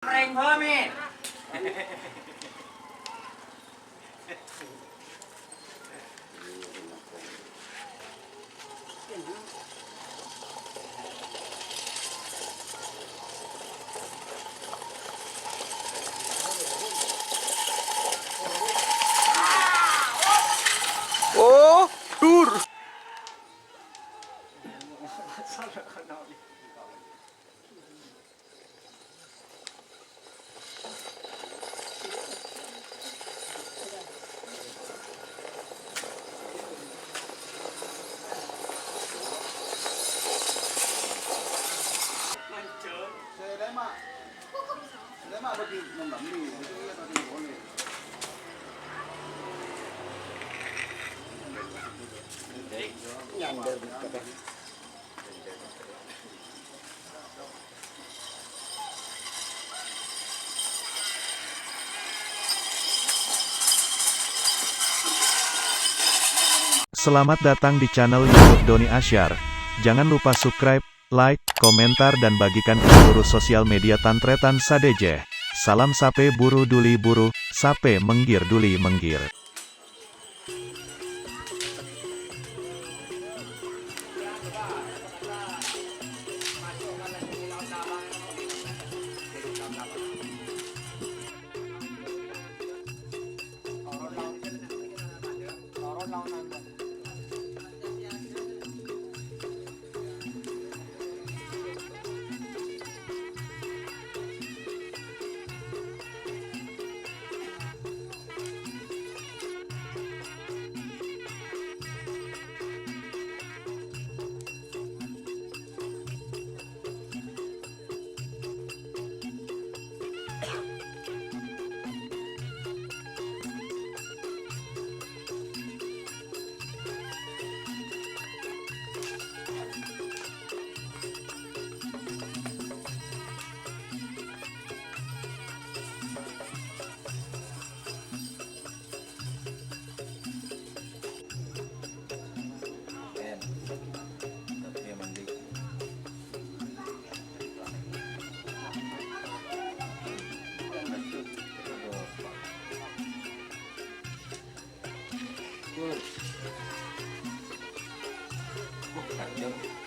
Prank homie. Oh, dur. Saya mah bagi membeli, itu tadi boleh. Selamat datang di channel YouTube Doni Asyar. Jangan lupa subscribe, like, komentar dan bagikan ke seluruh sosial media Tantretan Sadejeh. Salam sape buru duli buru, sape menggir duli menggir.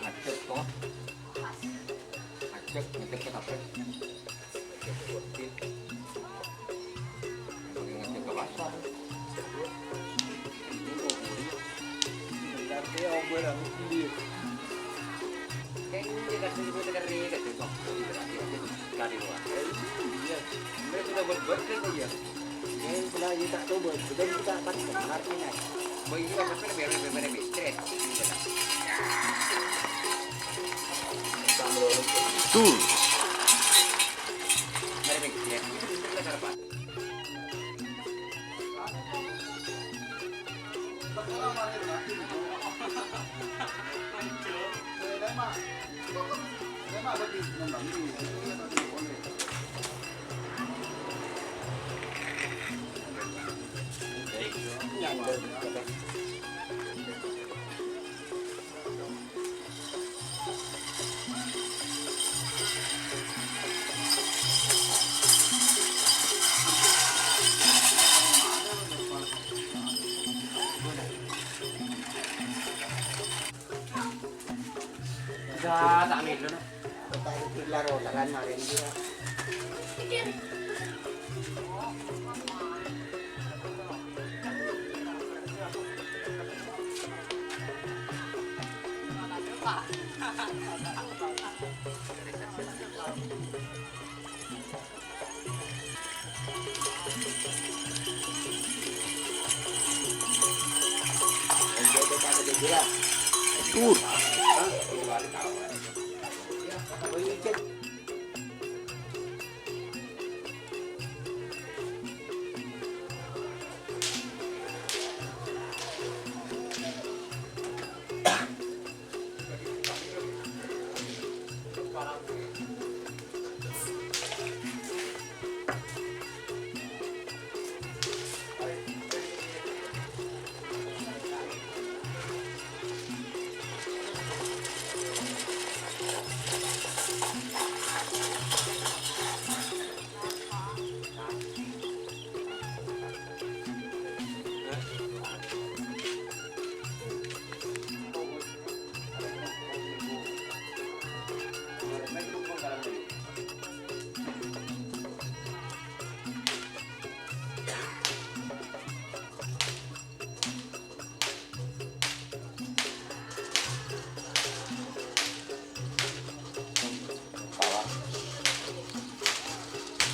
Macet kok. Macet ke apa? Ngecek ke pasar. Kayaknya kasih gue tegari kasih kok. Kali luar. Mereka sudah buat kan ya. Yang pula kita tahu buat sudah kita pasti artinya. Boy ini apa biar stres. Dur. Saya mah bagi membeli, itu tadi boleh. Udah tak ambil dulu. Tarik laro, tangan marin dia. Dur.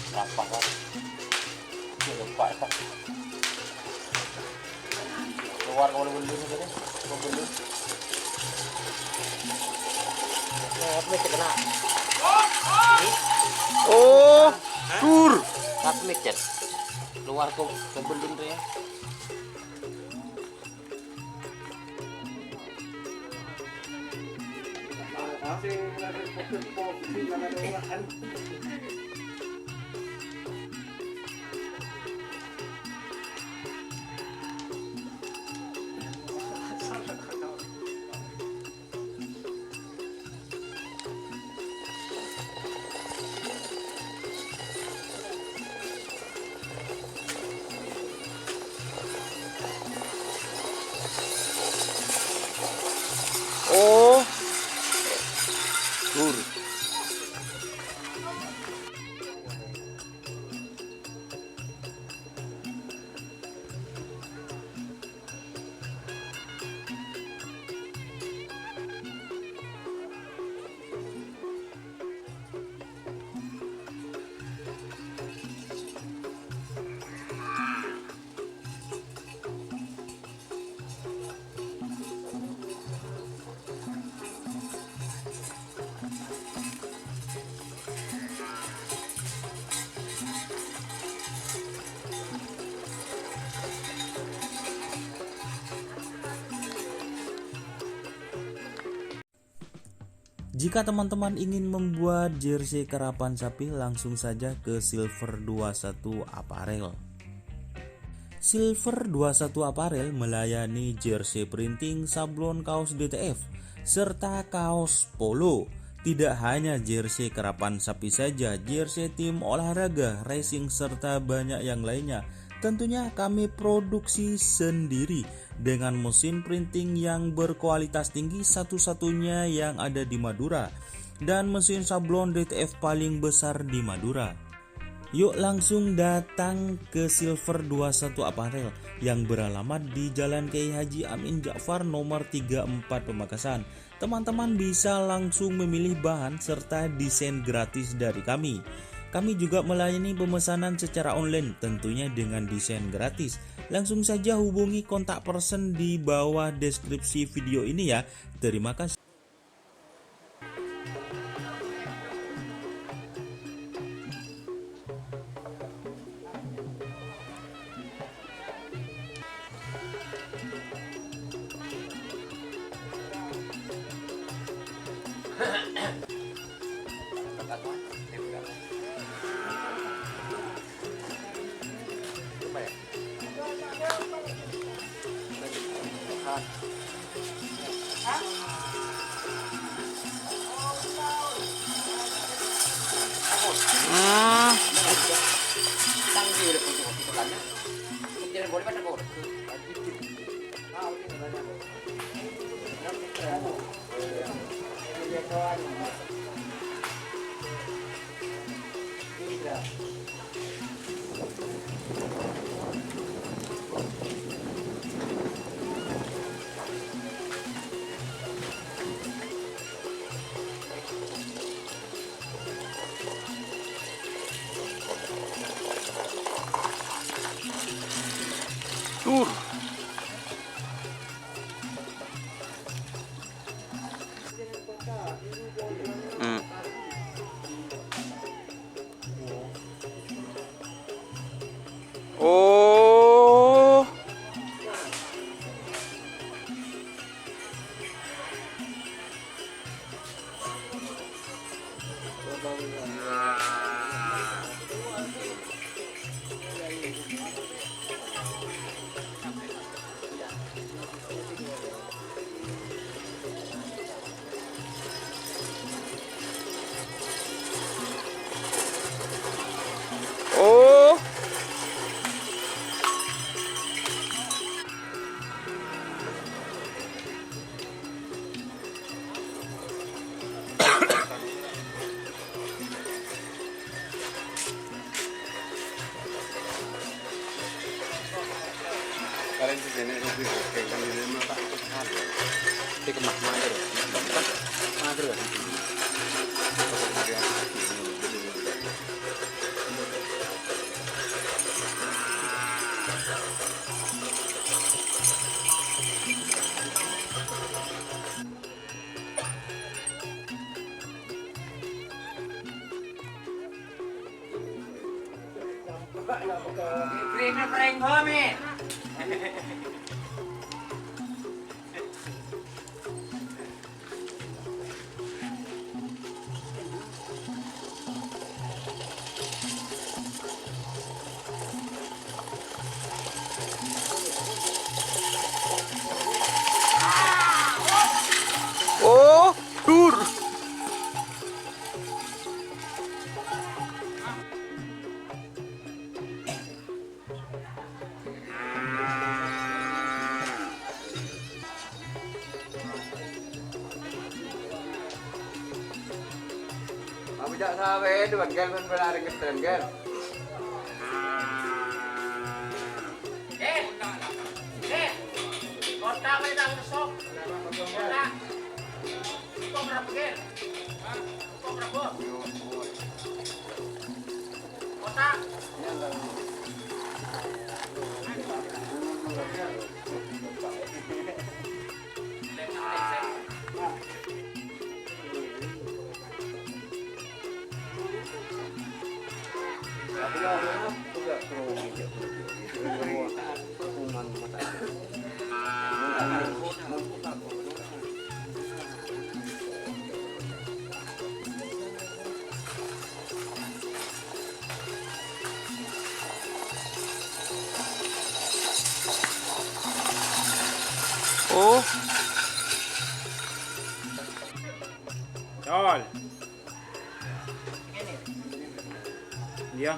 Apa kan? Lupa kan? Keluar kalau belum tadi, kalau belum. Apa mesti kena? Oh, tur. Apa mesti? Keluar ke belum tu ya? Masih ada fokus ada orang. Oh, tur. Jika teman-teman ingin membuat jersey karapan sapi, langsung saja ke Silver 21 Apparel. Silver 21 Apparel melayani jersey printing, sablon kaos DTF, serta kaos polo. Tidak hanya jersey karapan sapi saja, jersey tim olahraga, racing, serta banyak yang lainnya. Tentunya kami produksi sendiri dengan mesin printing yang berkualitas tinggi, satu-satunya yang ada di Madura, dan mesin sablon DTF paling besar di Madura. Yuk langsung datang ke Silver 21 Apparel yang beralamat di Jalan Kiai Haji Amin Ja'far nomor 34 Pamekasan. Teman-teman bisa langsung memilih bahan serta desain gratis dari kami. Kami juga melayani pemesanan secara online, tentunya dengan desain gratis. Langsung saja hubungi kontak person di bawah deskripsi video ini ya. Terima kasih. Tur. Oh. Oh. Kalian di sini rugi kayak kan di sini tak besar. Di kemah mana tu? Mana tu? juga nak pakai. Kering na kering kami. Oh, dur. Apa jak sawe dewan gel men benar keten gel. Kota may dang sok. Kota. Kok berapa gel? Kok berapa? Kota. Oh, Col. Iya.